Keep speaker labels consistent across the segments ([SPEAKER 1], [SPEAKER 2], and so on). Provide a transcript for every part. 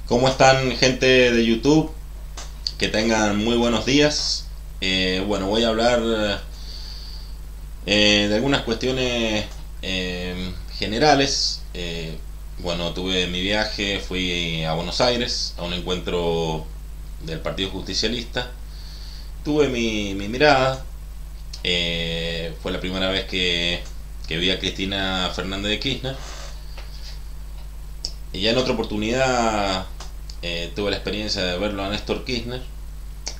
[SPEAKER 1] ¿Cómo están, gente de YouTube? Que tengan muy buenos días. Bueno, voy a hablar de algunas cuestiones generales. Bueno, tuve mi viaje, fui a Buenos Aires a un encuentro del Partido Justicialista. Tuve mi mirada. Fue la primera vez que vi a Cristina Fernández de Kirchner. Y ya en otra oportunidad tuve la experiencia de verlo a Néstor Kirchner.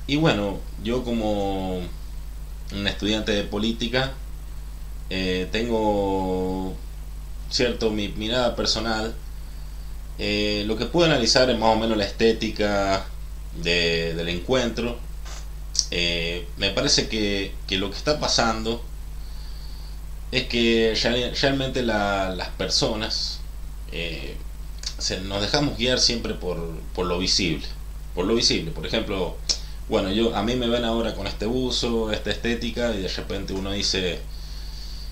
[SPEAKER 1] Y bueno, yo como un estudiante de política tengo cierto mi mirada personal. Lo que puedo analizar es más o menos la estética del encuentro. Me parece que lo que está pasando es que realmente las personas nos dejamos guiar siempre por lo visible. Por lo visible, por ejemplo, bueno, a mí me ven ahora con este buzo, esta estética, y de repente uno dice,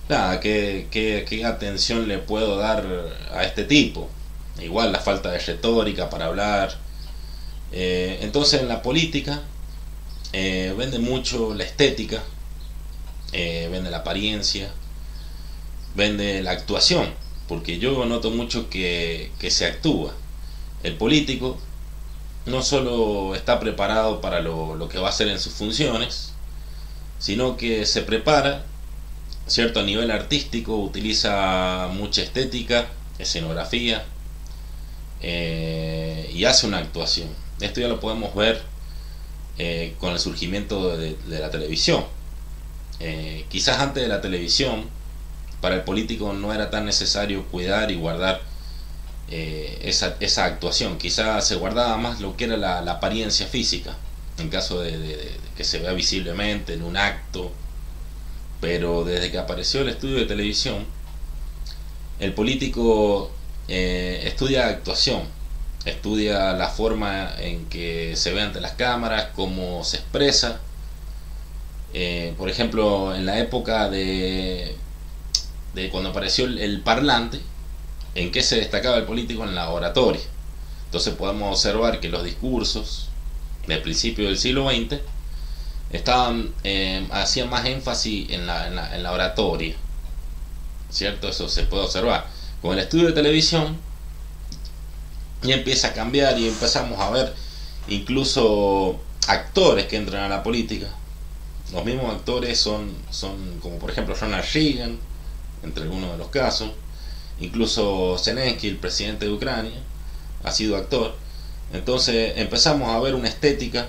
[SPEAKER 1] nada, ¿qué atención le puedo dar a este tipo? Igual la falta de retórica para hablar. Entonces en la política vende mucho la estética, vende la apariencia, vende la actuación, porque yo noto mucho que se actúa. El político no solo está preparado para lo que va a hacer en sus funciones, sino que se prepara, ¿cierto? A nivel artístico, utiliza mucha estética, escenografía, y hace una actuación. Esto ya lo podemos ver con el surgimiento de la televisión. Quizás antes de la televisión, para el político no era tan necesario cuidar y guardar esa actuación. Quizás se guardaba más lo que era la apariencia física, en caso de que se vea visiblemente en un acto. Pero desde que apareció el estudio de televisión, el político estudia actuación, estudia la forma en que se ve ante las cámaras, cómo se expresa. Por ejemplo, en la época de cuando apareció el parlante, ¿en qué se destacaba el político? En la oratoria. Entonces podemos observar que los discursos del principio del siglo XX hacían más énfasis en la oratoria, ¿cierto? Eso se puede observar. Con el estudio de televisión ya empieza a cambiar y empezamos a ver incluso actores que entran a la política. Los mismos actores son como por ejemplo Ronald Reagan, entre algunos de los casos. Incluso Zelensky, el presidente de Ucrania, ha sido actor. Entonces empezamos a ver una estética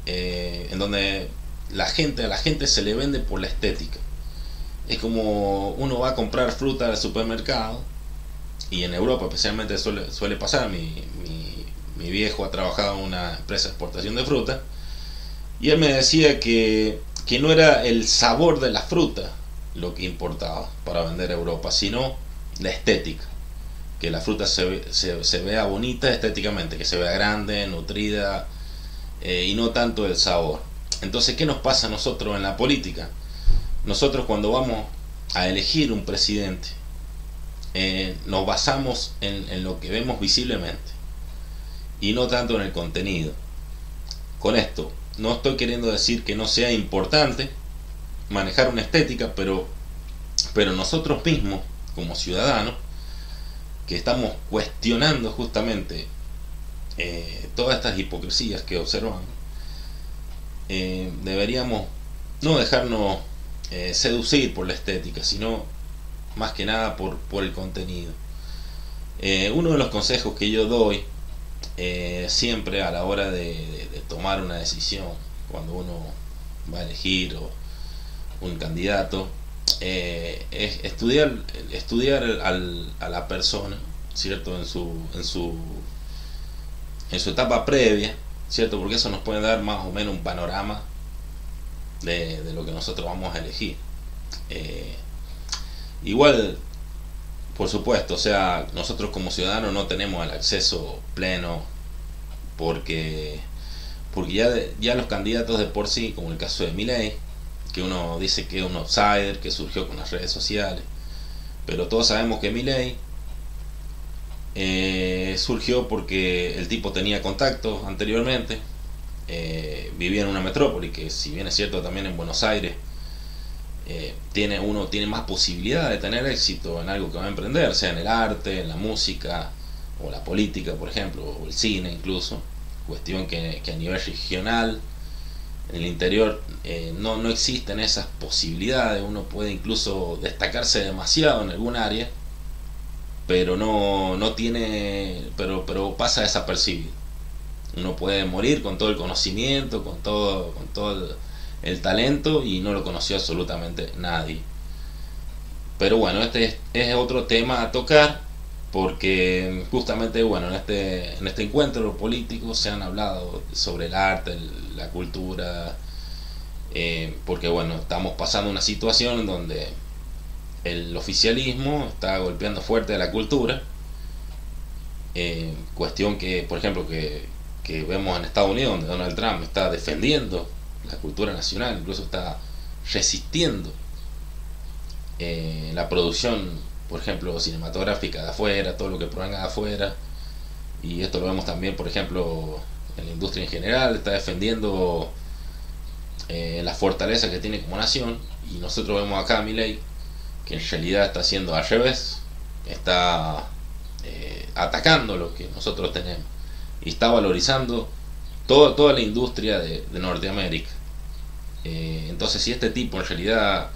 [SPEAKER 1] en donde a la gente se le vende por la estética. Es como uno va a comprar fruta al supermercado, y en Europa especialmente suele pasar. Mi viejo ha trabajado en una empresa de exportación de fruta, y él me decía que no era el sabor de la fruta lo que importaba para vender a Europa, sino la estética, que la fruta se vea bonita estéticamente, que se vea grande, nutrida, y no tanto el sabor. Entonces, ¿qué nos pasa a nosotros en la política? Nosotros cuando vamos a elegir un presidente, nos basamos en lo que vemos visiblemente y no tanto en el contenido. Con esto no estoy queriendo decir que no sea importante manejar una estética, pero nosotros mismos como ciudadanos que estamos cuestionando justamente todas estas hipocresías que observamos, deberíamos no dejarnos seducir por la estética, sino más que nada por el contenido. Uno de los consejos que yo doy siempre a la hora de tomar una decisión, cuando uno va a elegir un candidato, es estudiar a la persona, ¿cierto? En su etapa previa, ¿cierto? Porque eso nos puede dar más o menos un panorama de lo que nosotros vamos a elegir. Igual, por supuesto, o sea, nosotros como ciudadanos no tenemos el acceso pleno, porque ya los candidatos de por sí, como el caso de Milei, que uno dice que es un outsider, que surgió con las redes sociales, pero todos sabemos que Milei surgió porque el tipo tenía contactos anteriormente, vivía en una metrópoli que, si bien es cierto, también en Buenos Aires uno tiene más posibilidad de tener éxito en algo que va a emprender, sea en el arte, en la música o la política, por ejemplo, o el cine incluso. Cuestión que a nivel regional, en el interior, no existen esas posibilidades. Uno puede incluso destacarse demasiado en algún área, pero no tiene, pero pasa desapercibido. Uno puede morir con todo el conocimiento, con todo el talento, y no lo conoció absolutamente nadie. Pero bueno, este es otro tema a tocar, porque justamente, bueno, en este encuentro político se han hablado sobre el arte, la cultura, porque bueno, estamos pasando una situación en donde el oficialismo está golpeando fuerte a la cultura, cuestión que, por ejemplo, que vemos en Estados Unidos, donde Donald Trump está defendiendo la cultura nacional, incluso está resistiendo la producción, por ejemplo, cinematográfica de afuera, todo lo que provenga de afuera. Y esto lo vemos también, por ejemplo, en la industria en general. Está defendiendo la fortaleza que tiene como nación, y nosotros vemos acá a Milei, que en realidad está haciendo al revés, está atacando lo que nosotros tenemos y está valorizando toda la industria de Norteamérica. Entonces, si este tipo en realidad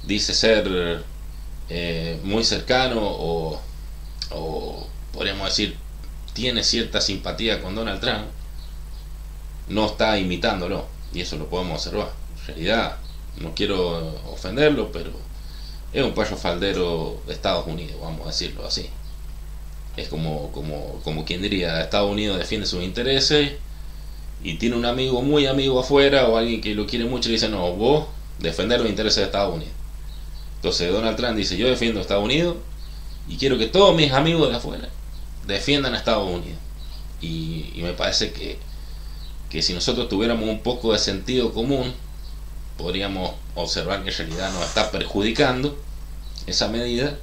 [SPEAKER 1] dice ser muy cercano, o podríamos decir tiene cierta simpatía con Donald Trump, no está imitándolo, y eso lo podemos observar. En realidad, no quiero ofenderlo, pero es un payo faldero de Estados Unidos, vamos a decirlo así. Es como quien diría: Estados Unidos defiende sus intereses y tiene un amigo muy amigo afuera, o alguien que lo quiere mucho, y dice: no, vos defender los intereses de Estados Unidos. Entonces Donald Trump dice: yo defiendo a Estados Unidos y quiero que todos mis amigos de afuera defiendan a Estados Unidos. Y me parece que si nosotros tuviéramos un poco de sentido común, podríamos observar que en realidad nos está perjudicando esa medida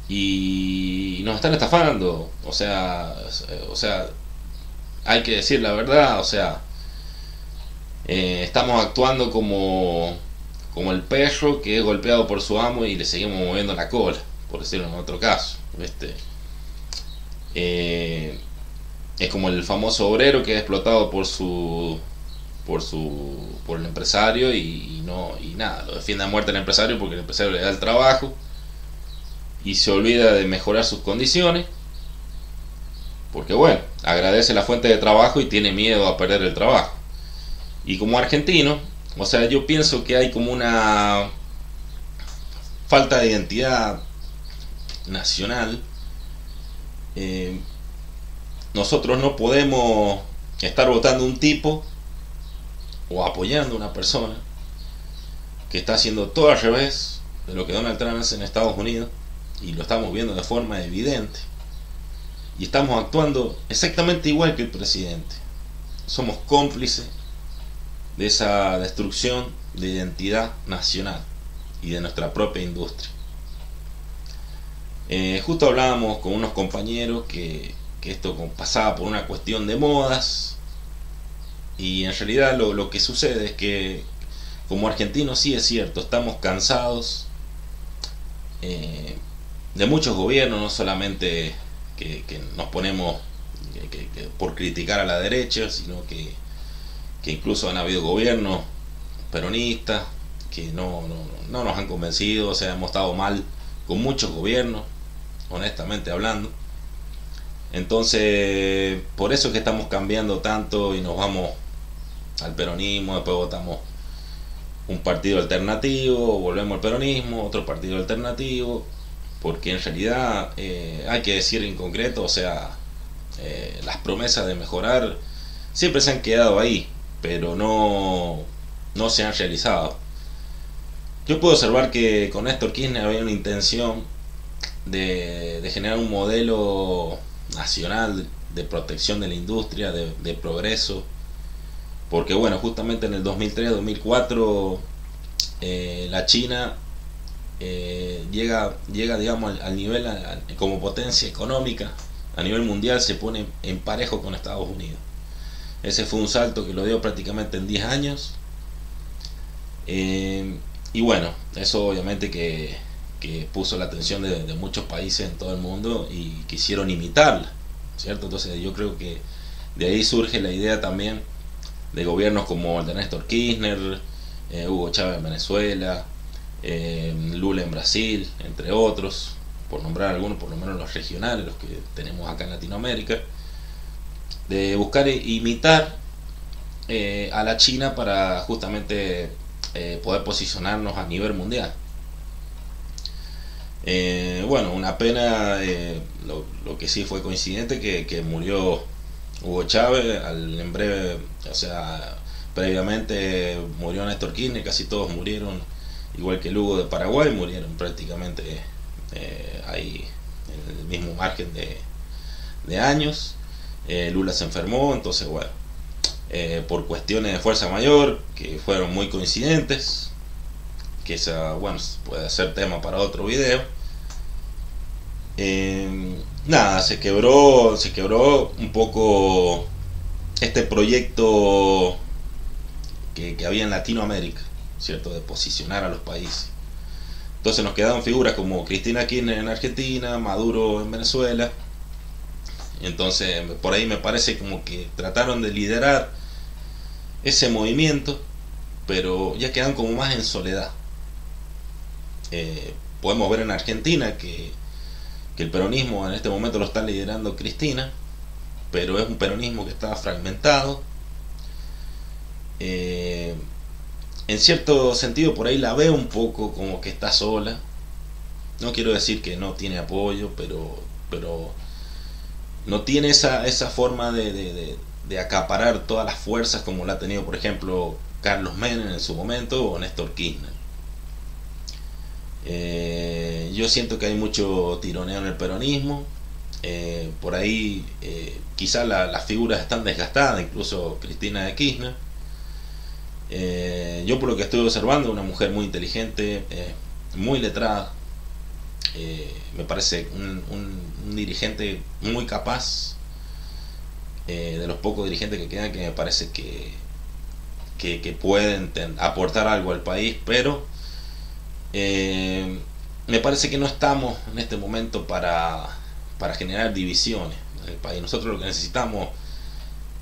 [SPEAKER 1] y nos están estafando. O sea, hay que decir la verdad. O sea, estamos actuando como el perro que es golpeado por su amo y le seguimos moviendo la cola, por decirlo en otro caso. Es como el famoso obrero que es explotado por el empresario, y nada, lo defiende a muerte el empresario, porque el empresario le da el trabajo y se olvida de mejorar sus condiciones, porque bueno, agradece la fuente de trabajo y tiene miedo a perder el trabajo. Y como argentino, o sea, yo pienso que hay como una falta de identidad nacional. Nosotros no podemos estar votando un tipo o apoyando a una persona que está haciendo todo al revés de lo que Donald Trump hace en Estados Unidos, y lo estamos viendo de forma evidente, y estamos actuando exactamente igual que el presidente. Somos cómplices de esa destrucción de identidad nacional y de nuestra propia industria. Justo hablábamos con unos compañeros que esto pasaba por una cuestión de modas, y en realidad lo que sucede es que como argentinos, sí es cierto, estamos cansados de muchos gobiernos, no solamente que nos ponemos por criticar a la derecha, sino que incluso han habido gobiernos peronistas que no nos han convencido. O sea, hemos estado mal con muchos gobiernos, honestamente hablando. Entonces, por eso es que estamos cambiando tanto y nos vamos al peronismo, después votamos un partido alternativo, volvemos al peronismo, otro partido alternativo, porque en realidad hay que decir en concreto, o sea, las promesas de mejorar siempre se han quedado ahí, pero no se han realizado. Yo puedo observar que con Néstor Kirchner había una intención de generar un modelo nacional de protección de la industria, de progreso, porque bueno, justamente en el 2003-2004 la China llega digamos al nivel como potencia económica a nivel mundial, se pone en parejo con Estados Unidos. Ese fue un salto que lo dio prácticamente en 10 años. Y bueno, eso obviamente que puso la atención de muchos países en todo el mundo y quisieron imitarla, ¿cierto? Entonces yo creo que de ahí surge la idea también de gobiernos como el de Néstor Kirchner, Hugo Chávez en Venezuela, Lula en Brasil, entre otros, por nombrar algunos, por lo menos los regionales, los que tenemos acá en Latinoamérica, de buscar imitar a la China para justamente poder posicionarnos a nivel mundial. Bueno, una pena, lo que sí fue coincidente que murió Hugo Chávez en breve, o sea, previamente murió Néstor Kirchner, casi todos murieron, igual que el Hugo de Paraguay, murieron prácticamente ahí en el mismo margen de años. Lula se enfermó, entonces bueno, por cuestiones de fuerza mayor, que fueron muy coincidentes, que esa, bueno, puede ser tema para otro video. Nada, se quebró un poco este proyecto que había en Latinoamérica, ¿cierto? De posicionar a los países. Entonces nos quedaron figuras como Cristina Kirchner en Argentina, Maduro en Venezuela. Entonces por ahí me parece como que trataron de liderar ese movimiento, pero ya quedan como más en soledad. Podemos ver en Argentina que el peronismo en este momento lo está liderando Cristina, pero es un peronismo que está fragmentado. En cierto sentido por ahí la veo un poco como que está sola. No quiero decir que no tiene apoyo, pero no tiene esa forma de acaparar todas las fuerzas como la ha tenido, por ejemplo, Carlos Menem en su momento o Néstor Kirchner. Yo siento que hay mucho tironeo en el peronismo. Por ahí quizás las figuras están desgastadas, incluso Cristina de Kirchner. Yo por lo que estoy observando, una mujer muy inteligente, muy letrada, me parece un dirigente muy capaz, de los pocos dirigentes que quedan, que me parece que pueden aportar algo al país, pero me parece que no estamos en este momento para generar divisiones en el país. Nosotros lo que necesitamos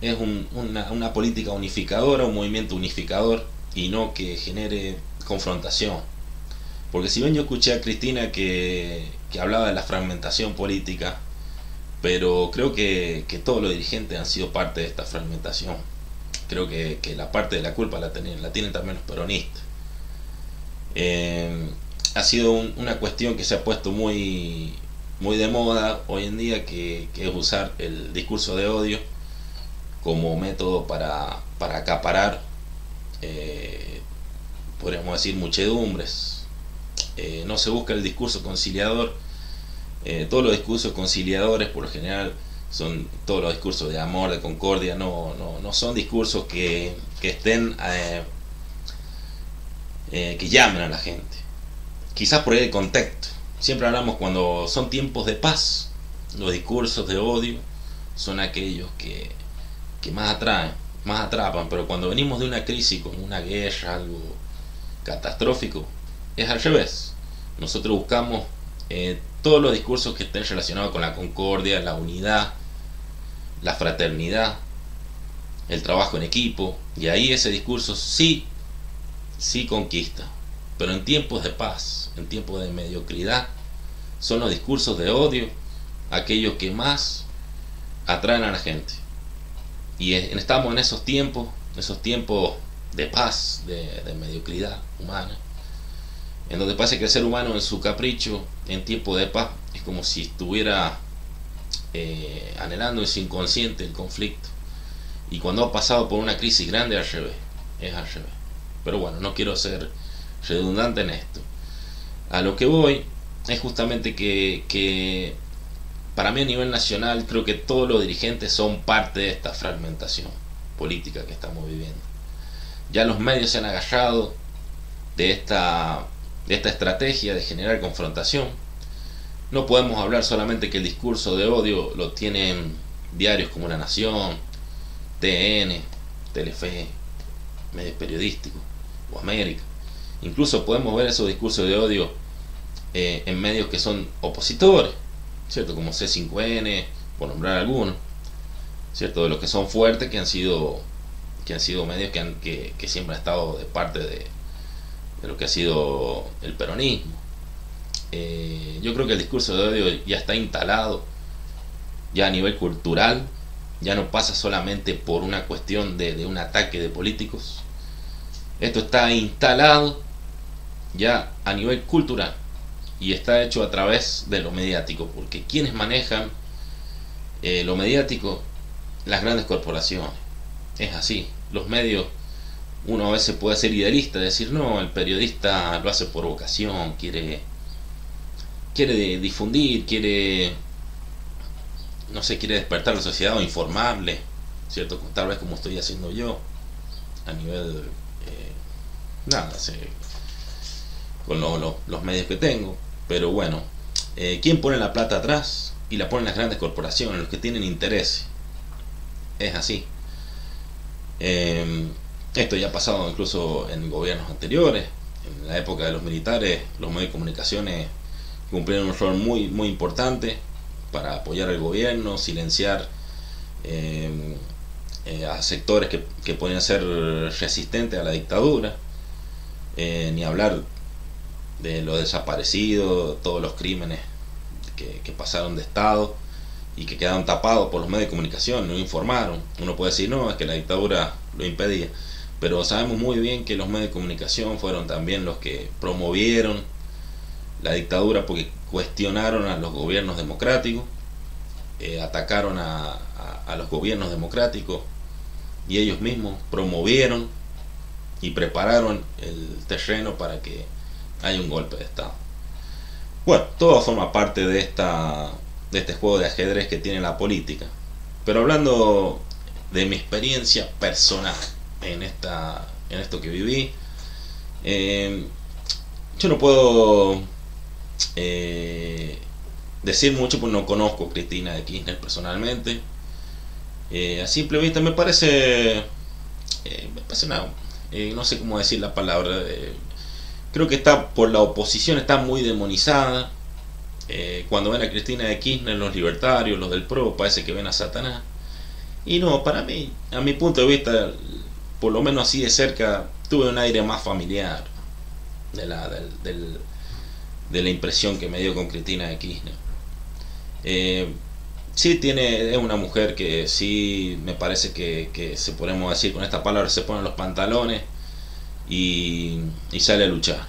[SPEAKER 1] es una política unificadora, un movimiento unificador, y no que genere confrontación. Porque si bien yo escuché a Cristina que hablaba de la fragmentación política, pero creo que todos los dirigentes han sido parte de esta fragmentación. Creo que la parte de la culpa la tienen también los peronistas. Ha sido una cuestión que se ha puesto muy de moda hoy en día, que es usar el discurso de odio como método para acaparar, podríamos decir, muchedumbres. No se busca el discurso conciliador. Todos los discursos conciliadores por lo general son todos los discursos de amor, de concordia. No son discursos que estén que llamen a la gente. Quizás por ahí el contexto. Siempre hablamos cuando son tiempos de paz, los discursos de odio son aquellos que más atraen, más atrapan, pero cuando venimos de una crisis como una guerra, algo catastrófico, es al revés. Nosotros buscamos todos los discursos que estén relacionados con la concordia, la unidad, la fraternidad, el trabajo en equipo, y ahí ese discurso sí conquista. Pero en tiempos de paz, en tiempos de mediocridad, son los discursos de odio aquellos que más atraen a la gente. Y estamos en esos tiempos de paz, de mediocridad humana, en donde parece que el ser humano en su capricho, en tiempo de paz, es como si estuviera anhelando en su inconsciente el conflicto, y cuando ha pasado por una crisis grande es al revés. Pero bueno, no quiero ser redundante en esto. A lo que voy es justamente que para mí a nivel nacional creo que todos los dirigentes son parte de esta fragmentación política que estamos viviendo. Ya los medios se han agarrado de esta de esta estrategia de generar confrontación. No podemos hablar solamente que el discurso de odio lo tienen diarios como La Nación, TN, Telefe, medios periodísticos o América. Incluso podemos ver esos discursos de odio en medios que son opositores, ¿cierto? Como C5N, por nombrar algunos, ¿cierto? De los que son fuertes, que han sido medios que siempre han estado de parte de lo que ha sido el peronismo. Yo creo que el discurso de odio ya está instalado, ya a nivel cultural, ya no pasa solamente por una cuestión de un ataque de políticos. Esto está instalado ya a nivel cultural y está hecho a través de lo mediático, porque quienes manejan lo mediático, las grandes corporaciones. Es así, los medios, uno a veces puede ser idealista, decir no, el periodista lo hace por vocación, quiere difundir, quiere despertar a la sociedad o informarle, ¿cierto? Tal vez como estoy haciendo yo a nivel con los medios que tengo. Pero bueno, ¿quién pone la plata atrás? Y la ponen las grandes corporaciones, los que tienen interés. Es así. Esto ya ha pasado incluso en gobiernos anteriores. En la época de los militares, los medios de comunicaciones cumplieron un rol muy, muy importante para apoyar al gobierno, silenciar a sectores que podían ser resistentes a la dictadura. Ni hablar de los desaparecidos, todos los crímenes que pasaron de Estado y que quedaron tapados por los medios de comunicación, no informaron. Uno puede decir, no, es que la dictadura lo impedía, pero sabemos muy bien que los medios de comunicación fueron también los que promovieron la dictadura, porque cuestionaron a los gobiernos democráticos, atacaron a los gobiernos democráticos, y ellos mismos promovieron y prepararon el terreno para que haya un golpe de Estado. Bueno, todo forma parte de este juego de ajedrez que tiene la política. Pero hablando de mi experiencia personal en esto que viví, yo no puedo decir mucho porque no conozco a Cristina de Kirchner personalmente. A simple vista me parece una, no sé cómo decir la palabra, creo que está por la oposición, está muy demonizada. Cuando ven a Cristina de Kirchner, los libertarios, los del PRO, parece que ven a Satanás. Y no, para mí, a mi punto de vista, por lo menos así de cerca, tuve un aire más familiar de la impresión que me dio con Cristina de Kirchner. Sí, es una mujer que sí me parece que se podemos decir con esta palabra, se ponen los pantalones y sale a luchar.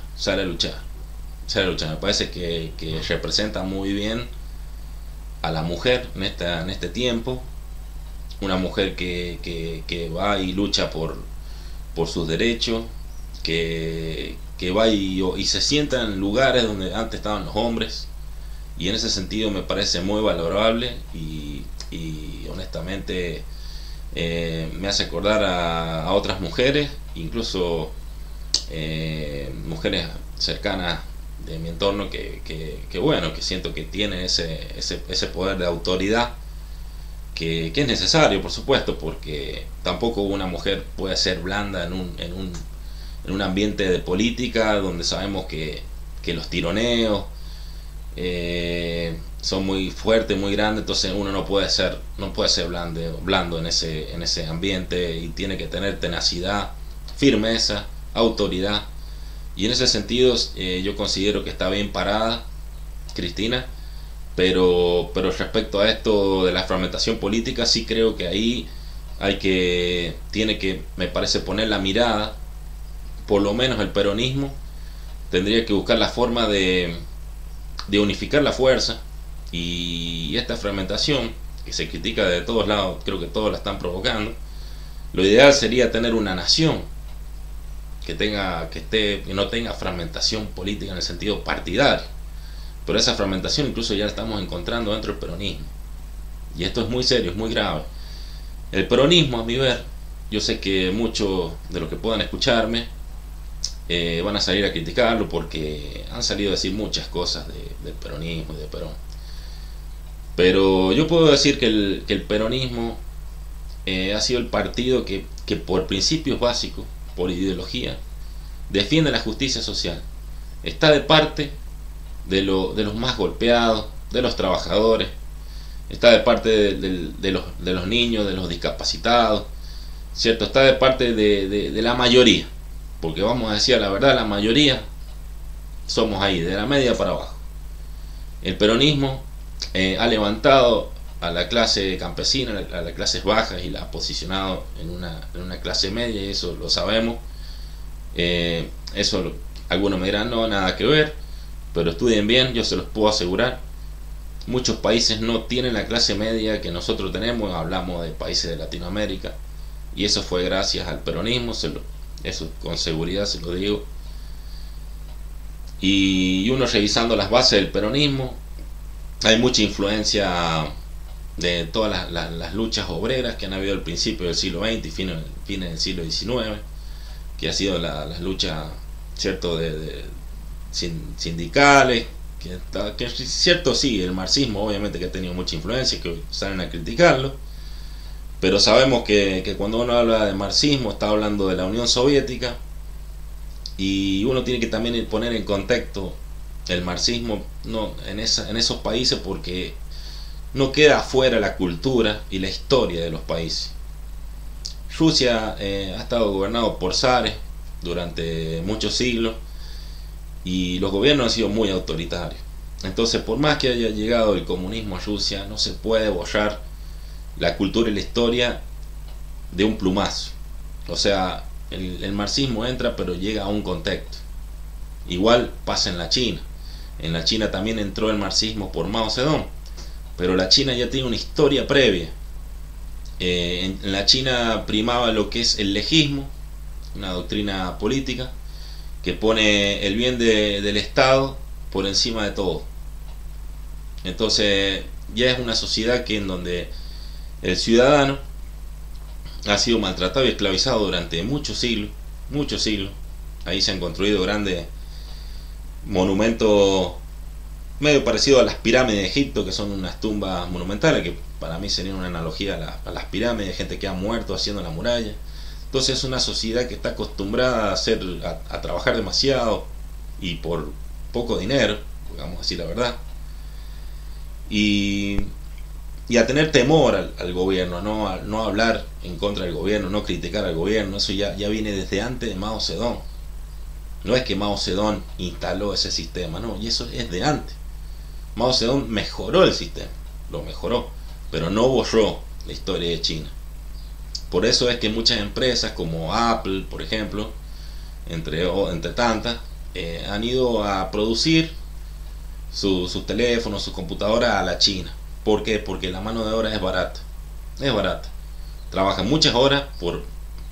[SPEAKER 1] Me parece que representa muy bien a la mujer en este tiempo. Una mujer que va y lucha por sus derechos, que va y se sienta en lugares donde antes estaban los hombres, y en ese sentido me parece muy valorable y honestamente me hace acordar a otras mujeres, incluso mujeres cercanas de mi entorno que bueno, que siento que tienen ese poder de autoridad que es necesario, por supuesto, porque tampoco una mujer puede ser blanda en un ambiente de política donde sabemos que los tironeos son muy fuertes, muy grandes. Entonces uno no puede ser blando en ese ambiente, y tiene que tener tenacidad, firmeza, autoridad. Y en ese sentido yo considero que está bien parada Cristina. Pero respecto a esto de la fragmentación política, sí creo que ahí tiene que, me parece, poner la mirada. Por lo menos el peronismo tendría que buscar la forma de unificar la fuerza, y esta fragmentación que se critica de todos lados, creo que todos la están provocando. Lo ideal sería tener una nación que no tenga fragmentación política en el sentido partidario. Pero esa fragmentación incluso ya la estamos encontrando dentro del peronismo. Y esto es muy serio, es muy grave. El peronismo, a mi ver, yo sé que muchos de los que puedan escucharme van a salir a criticarlo porque han salido a decir muchas cosas del peronismo y de Perón. Pero yo puedo decir que el peronismo ha sido el partido que por principios básicos, por ideología, defiende la justicia social. Está de parte de los más golpeados, de los trabajadores, está de parte de los niños, de los discapacitados, ¿cierto? Está de parte de la mayoría, porque vamos a decir la verdad, la mayoría somos ahí, de la media para abajo. El peronismo ha levantado a la clase campesina, a las clases bajas, y la ha posicionado en una clase media, y eso lo sabemos. Eso algunos me dirán, no, nada que ver, pero estudien bien, yo se los puedo asegurar. Muchos países no tienen la clase media que nosotros tenemos, hablamos de países de Latinoamérica, y eso fue gracias al peronismo, eso con seguridad se lo digo. Y uno revisando las bases del peronismo, hay mucha influencia de todas las luchas obreras que han habido al principio del siglo XX y fines del siglo XIX, que ha sido las luchas, ¿cierto?, de sindicales, que es cierto, sí, el marxismo obviamente que ha tenido mucha influencia, que salen a criticarlo, pero sabemos que cuando uno habla de marxismo está hablando de la Unión Soviética, y uno tiene que también poner en contexto el marxismo en esos países, porque no queda afuera la cultura y la historia de los países. Rusia ha estado gobernado por zares durante muchos siglos, y los gobiernos han sido muy autoritarios. Entonces, por más que haya llegado el comunismo a Rusia, no se puede borrar la cultura y la historia de un plumazo. O sea, el marxismo entra, pero llega a un contexto. Igual pasa en la China. En la China también entró el marxismo por Mao Zedong, pero la China ya tiene una historia previa. En la China primaba lo que es el lejismo, una doctrina política que pone el bien del Estado por encima de todo. Entonces ya es una sociedad en donde el ciudadano ha sido maltratado y esclavizado durante muchos siglos, muchos siglos. Ahí se han construido grandes monumentos medio parecidos a las pirámides de Egipto, que son unas tumbas monumentales, que para mí serían una analogía a las pirámides, de gente que ha muerto haciendo la muralla. Entonces es una sociedad que está acostumbrada a trabajar demasiado y por poco dinero, vamos a decir la verdad, y a tener temor al gobierno, no hablar en contra del gobierno, no criticar al gobierno. Eso ya viene desde antes de Mao Zedong. No es que Mao Zedong instaló ese sistema, no, y eso es de antes. Mao Zedong mejoró el sistema, lo mejoró, pero no borró la historia de China. Por eso es que muchas empresas como Apple, por ejemplo, entre tantas, han ido a producir sus teléfonos, sus computadoras a la China. ¿Por qué? Porque la mano de obra es barata. Es barata. Trabajan muchas horas por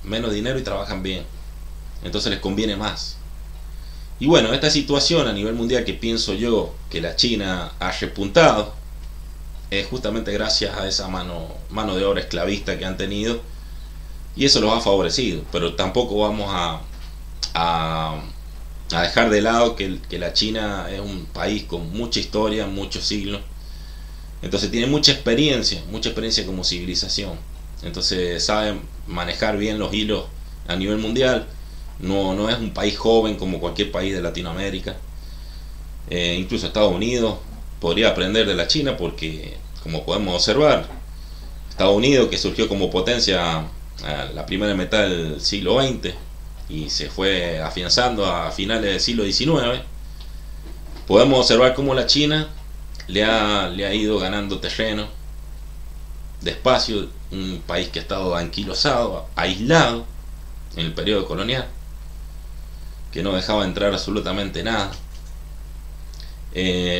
[SPEAKER 1] menos dinero y trabajan bien. Entonces les conviene más. Y bueno, esta situación a nivel mundial, que pienso yo que la China ha repuntado, es justamente gracias a esa mano de obra esclavista que han tenido, y eso los ha favorecido. Pero tampoco vamos a dejar de lado que la China es un país con mucha historia, muchos siglos. Entonces tiene mucha experiencia como civilización. Entonces saben manejar bien los hilos a nivel mundial. No es un país joven como cualquier país de Latinoamérica. Incluso Estados Unidos podría aprender de la China, porque como podemos observar, Estados Unidos, que surgió como potencia a la primera mitad del siglo XX y se fue afianzando a finales del siglo XIX, podemos observar cómo la China le ha ido ganando terreno despacio. Un país que ha estado anquilosado, aislado en el periodo colonial, que no dejaba entrar absolutamente nada.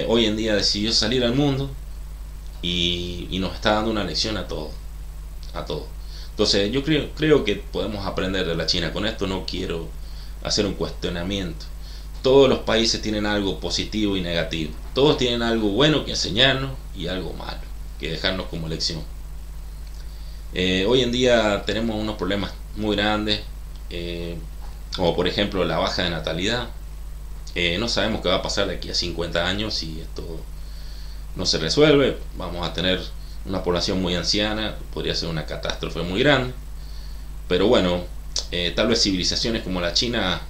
[SPEAKER 1] Hoy en día decidió salir al mundo y nos está dando una lección a todos. Entonces yo creo que podemos aprender de la China. Con esto no quiero hacer un cuestionamiento. Todos los países tienen algo positivo y negativo. Todos tienen algo bueno que enseñarnos y algo malo que dejarnos como lección. Hoy en día tenemos unos problemas muy grandes. o por ejemplo la baja de natalidad. No sabemos qué va a pasar de aquí a 50 años si esto no se resuelve. Vamos a tener una población muy anciana, podría ser una catástrofe muy grande. Pero bueno, tal vez civilizaciones como la China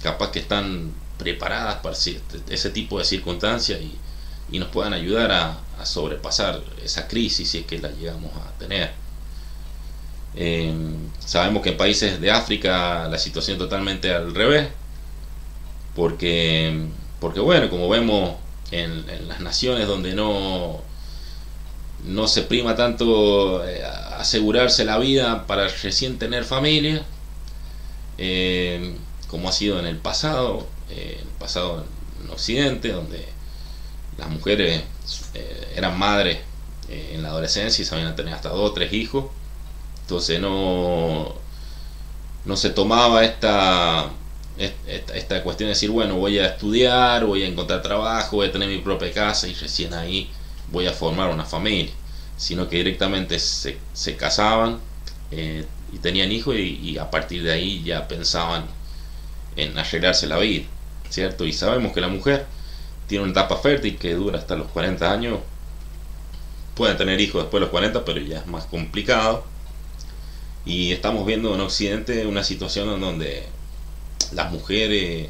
[SPEAKER 1] capaz que están preparadas para ese tipo de circunstancias y nos puedan ayudar a sobrepasar esa crisis si es que la llegamos a tener. Sabemos que en países de África la situación es totalmente al revés, porque bueno, como vemos en las naciones donde no se prima tanto asegurarse la vida para recién tener familia, como ha sido en el pasado en Occidente, donde las mujeres eran madres en la adolescencia y sabían tener hasta 2 o 3 hijos. Entonces no se tomaba esta cuestión de decir, bueno, voy a estudiar, voy a encontrar trabajo, voy a tener mi propia casa y recién ahí voy a formar una familia, sino que directamente se casaban y tenían hijos y a partir de ahí ya pensaban en arreglarse la vida, ¿cierto? Y sabemos que la mujer tiene una etapa fértil que dura hasta los 40 años, pueden tener hijos después de los 40, pero ya es más complicado. Y estamos viendo en Occidente una situación en donde las mujeres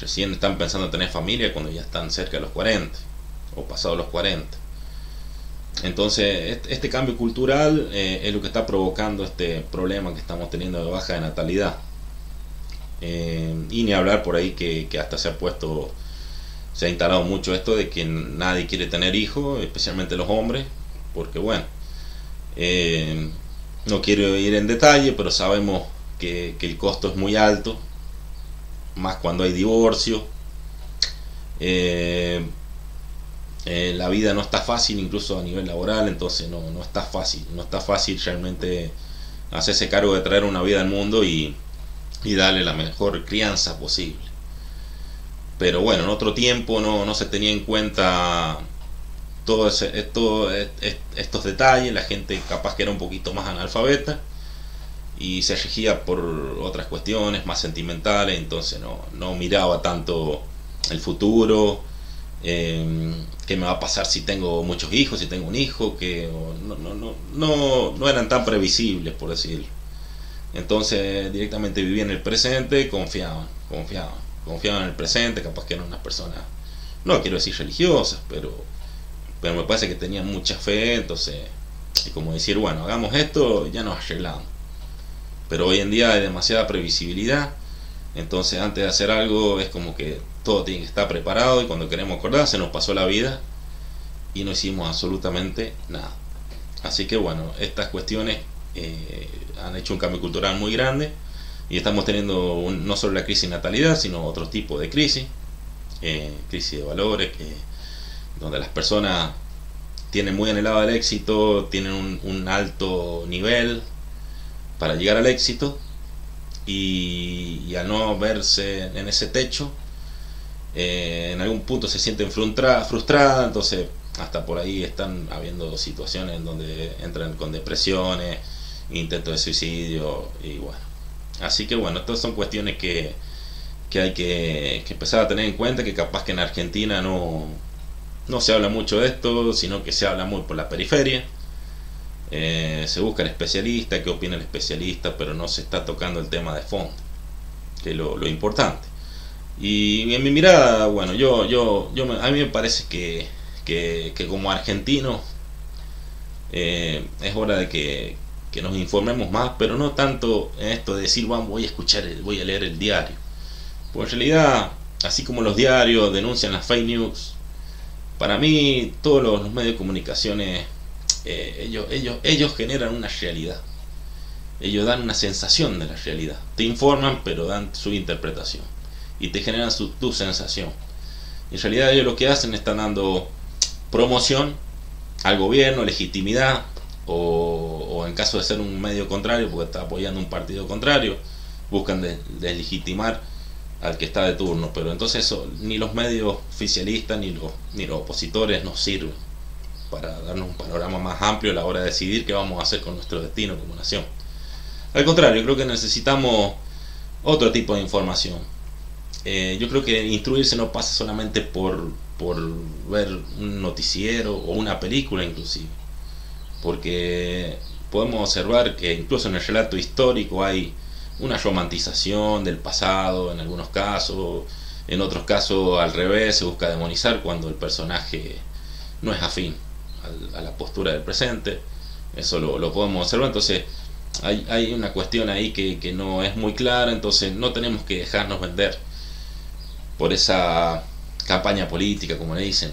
[SPEAKER 1] recién están pensando en tener familia cuando ya están cerca de los 40 o pasados los 40. Entonces este cambio cultural es lo que está provocando este problema que estamos teniendo de baja de natalidad. Y ni hablar por ahí que hasta se ha instalado mucho esto de que nadie quiere tener hijos, especialmente los hombres, porque bueno, no quiero ir en detalle, pero sabemos que el costo es muy alto, más cuando hay divorcio. La vida no está fácil, incluso a nivel laboral, entonces no está fácil realmente hacerse cargo de traer una vida al mundo y darle la mejor crianza posible. Pero bueno, en otro tiempo no se tenía en cuenta todos estos detalles, la gente capaz que era un poquito más analfabeta y se regía por otras cuestiones más sentimentales, entonces no miraba tanto el futuro, qué me va a pasar si tengo muchos hijos, si tengo un hijo, que no eran tan previsibles, por decirlo. Entonces directamente vivían en el presente, confiaban en el presente, capaz que eran unas personas, no quiero decir religiosas, pero me parece que tenían mucha fe, entonces es como decir, bueno, hagamos esto, ya nos arreglamos. Pero hoy en día hay demasiada previsibilidad, entonces antes de hacer algo es como que todo tiene que estar preparado y cuando queremos acordar se nos pasó la vida y no hicimos absolutamente nada. Así que bueno, estas cuestiones han hecho un cambio cultural muy grande y estamos teniendo no solo la crisis de natalidad, sino otro tipo de crisis de valores, donde las personas tienen muy anhelado el éxito, tienen un alto nivel para llegar al éxito y al no verse en ese techo, en algún punto se sienten frustradas, entonces hasta por ahí están habiendo situaciones en donde entran con depresiones, intentos de suicidio y bueno. Así que bueno, estas son cuestiones que hay que empezar a tener en cuenta, que capaz que en Argentina no se habla mucho de esto, sino que se habla muy por la periferia. Se busca el especialista, qué opina el especialista, pero no se está tocando el tema de fondo, que es lo importante. Y en mi mirada, bueno, a mí me parece que como argentinos es hora de que nos informemos más, pero no tanto en esto de decir, bueno, voy a leer el diario. Pues en realidad, así como los diarios denuncian las fake news, para mí todos los medios de comunicaciones, ellos generan una realidad, ellos dan una sensación de la realidad, te informan pero dan su interpretación y te generan tu sensación. En realidad ellos lo que hacen, están dando promoción al gobierno, legitimidad, o en caso de ser un medio contrario, porque está apoyando un partido contrario, buscan deslegitimar al que está de turno. Pero entonces eso, ni los medios oficialistas ni los opositores nos sirven para darnos un panorama más amplio a la hora de decidir qué vamos a hacer con nuestro destino como nación. Al contrario, creo que necesitamos otro tipo de información. Yo creo que instruirse no pasa solamente por ver un noticiero o una película inclusive, porque podemos observar que incluso en el relato histórico hay una romantización del pasado en algunos casos, en otros casos al revés, se busca demonizar cuando el personaje no es afín a la postura del presente. Eso lo podemos observar. Entonces hay una cuestión ahí que no es muy clara, entonces no tenemos que dejarnos vender por esa campaña política, como le dicen,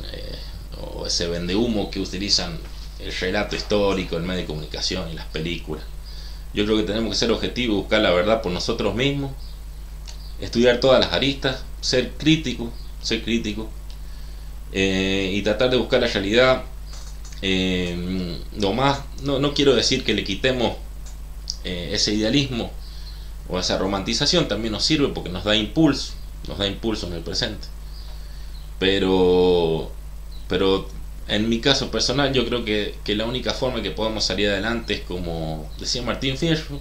[SPEAKER 1] o ese vendehumo que utilizan el relato histórico, el medio de comunicación y las películas. Yo creo que tenemos que ser objetivos, buscar la verdad por nosotros mismos, estudiar todas las aristas, ser crítico, y tratar de buscar la realidad. Lo más, no quiero decir que le quitemos ese idealismo o esa romantización, también nos sirve porque nos da impulso en el presente, pero en mi caso personal yo creo que la única forma que podemos salir adelante es como decía Martín Fierro,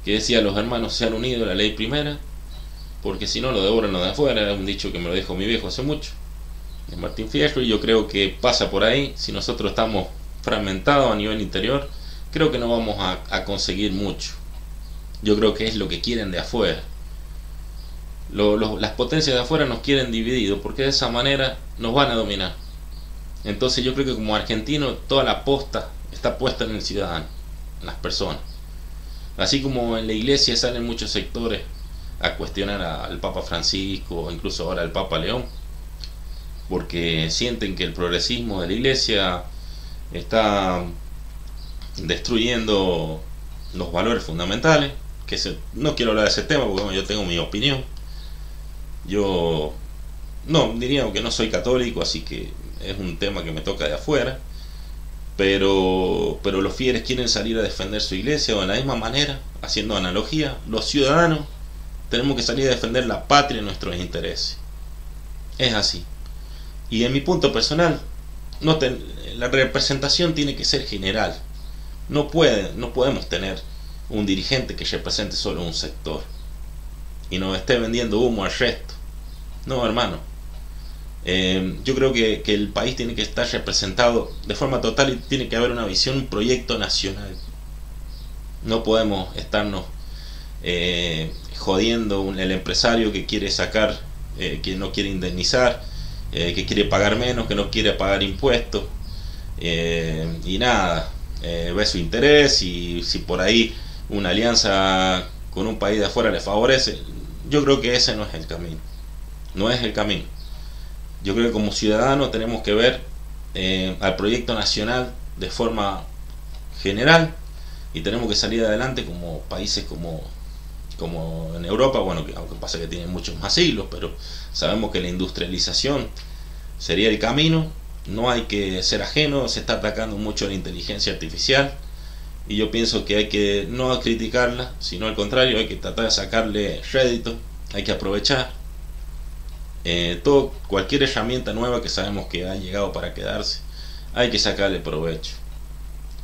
[SPEAKER 1] que decía: los hermanos se han unido a la ley primera, porque si no lo devoran los de afuera. Es un dicho que me lo dijo mi viejo hace mucho, de Martín Fierro, y yo creo que pasa por ahí. Si nosotros estamos fragmentados a nivel interior, creo que no vamos a conseguir mucho. Yo creo que es lo que quieren de afuera. Las potencias de afuera nos quieren divididos, porque de esa manera nos van a dominar. Entonces yo creo que como argentino toda la posta está puesta en el ciudadano, en las personas. Así como en la iglesia salen muchos sectores a cuestionar al Papa Francisco o incluso ahora al Papa León, porque sienten que el progresismo de la iglesia está destruyendo los valores fundamentales. No quiero hablar de ese tema porque bueno, yo tengo mi opinión. Yo no diría que no soy católico, así que es un tema que me toca de afuera, pero los fieles quieren salir a defender su iglesia, o de la misma manera, haciendo analogía, los ciudadanos tenemos que salir a defender la patria y nuestros intereses. Es así. Y en mi punto personal, la representación tiene que ser general. No podemos tener un dirigente que represente solo un sector y nos esté vendiendo humo al resto. No, hermano. Yo creo que el país tiene que estar representado de forma total y tiene que haber una visión, un proyecto nacional. No podemos estarnos jodiendo el empresario que quiere sacar, que no quiere indemnizar, que quiere pagar menos, que no quiere pagar impuestos, y nada, ve su interés, y si por ahí una alianza con un país de afuera le favorece. Yo creo que ese no es el camino. No es el camino. Yo creo que como ciudadanos tenemos que ver al proyecto nacional de forma general, y tenemos que salir adelante como países como en Europa, bueno, aunque pasa que tienen muchos más siglos, pero sabemos que la industrialización sería el camino. No hay que ser ajeno, se está atacando mucho la inteligencia artificial, y yo pienso que hay que no criticarla, sino al contrario, hay que tratar de sacarle rédito, hay que aprovechar cualquier herramienta nueva que sabemos que ha llegado para quedarse, hay que sacarle provecho.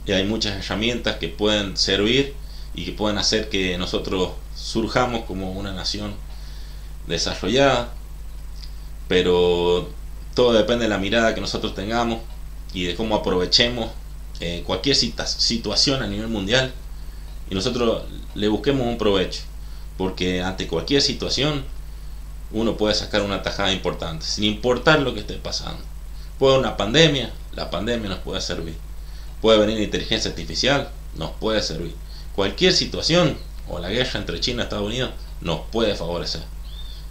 [SPEAKER 1] Y hay muchas herramientas que pueden servir y que pueden hacer que nosotros surjamos como una nación desarrollada, pero todo depende de la mirada que nosotros tengamos y de cómo aprovechemos cualquier situación a nivel mundial, y nosotros le busquemos un provecho, porque ante cualquier situación uno puede sacar una tajada importante, sin importar lo que esté pasando. Puede haber una pandemia, la pandemia nos puede servir. Puede venir inteligencia artificial, nos puede servir. Cualquier situación, o la guerra entre China y Estados Unidos, nos puede favorecer.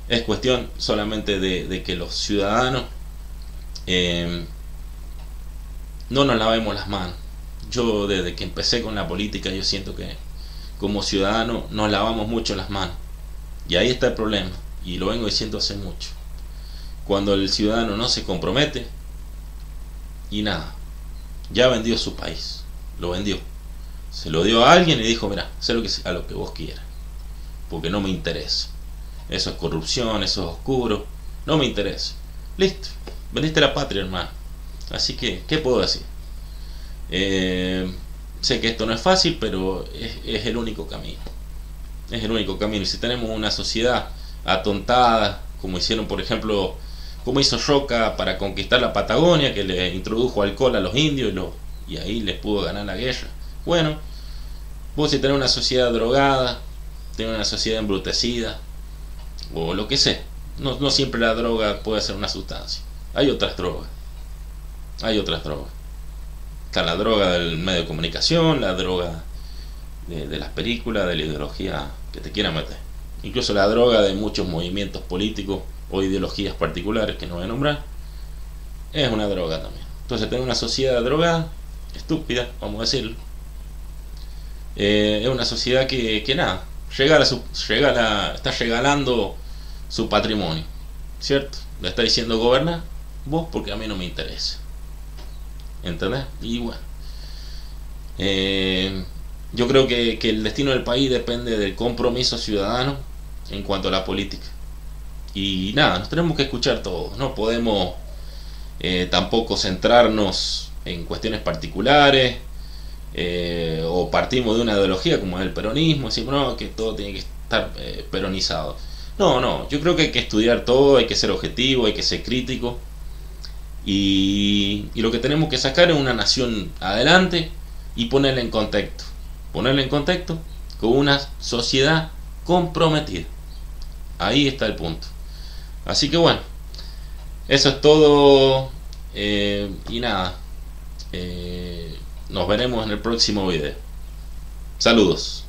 [SPEAKER 1] Es cuestión solamente de que los ciudadanos no nos lavemos las manos. Yo desde que empecé con la política, yo siento que como ciudadanos nos lavamos mucho las manos, y ahí está el problema, y lo vengo diciendo hace mucho. Cuando el ciudadano no se compromete, y nada, ya vendió su país, lo vendió, se lo dio a alguien y dijo: mira, sé a lo que vos quieras, porque no me interesa, eso es corrupción, eso es oscuro, no me interesa. Listo, vendiste la patria, hermano. Así que, ¿qué puedo decir? Sé que esto no es fácil, pero es el único camino. Es el único camino. Y si tenemos una sociedad atontada, como hicieron, por ejemplo, como hizo Roca para conquistar la Patagonia, que le introdujo alcohol a los indios y ahí les pudo ganar la guerra. Bueno, vos si tenés una sociedad drogada, tenés una sociedad embrutecida, o lo que sea, no siempre la droga puede ser una sustancia. Hay otras drogas. Hay otras drogas. Está la droga del medio de comunicación, la droga de las películas, de la ideología que te quieran meter. Incluso la droga de muchos movimientos políticos o ideologías particulares que no voy a nombrar, es una droga también. Entonces tener una sociedad drogada, estúpida, vamos a decirlo, es una sociedad que nada, está regalando su patrimonio, ¿cierto? Le está diciendo gobernar vos porque a mí no me interesa. ¿Entendés? Y bueno, yo creo que el destino del país depende del compromiso ciudadano en cuanto a la política. Y nada, nos tenemos que escuchar todos. No podemos tampoco centrarnos en cuestiones particulares, o partimos de una ideología como es el peronismo, decimos no, que todo tiene que estar peronizado. No, yo creo que hay que estudiar todo, hay que ser objetivo, hay que ser crítico. Y lo que tenemos que sacar es una nación adelante y ponerla en contexto. Ponerla en contexto con una sociedad comprometida. Ahí está el punto. Así que bueno, eso es todo. Y nada, nos veremos en el próximo video. Saludos.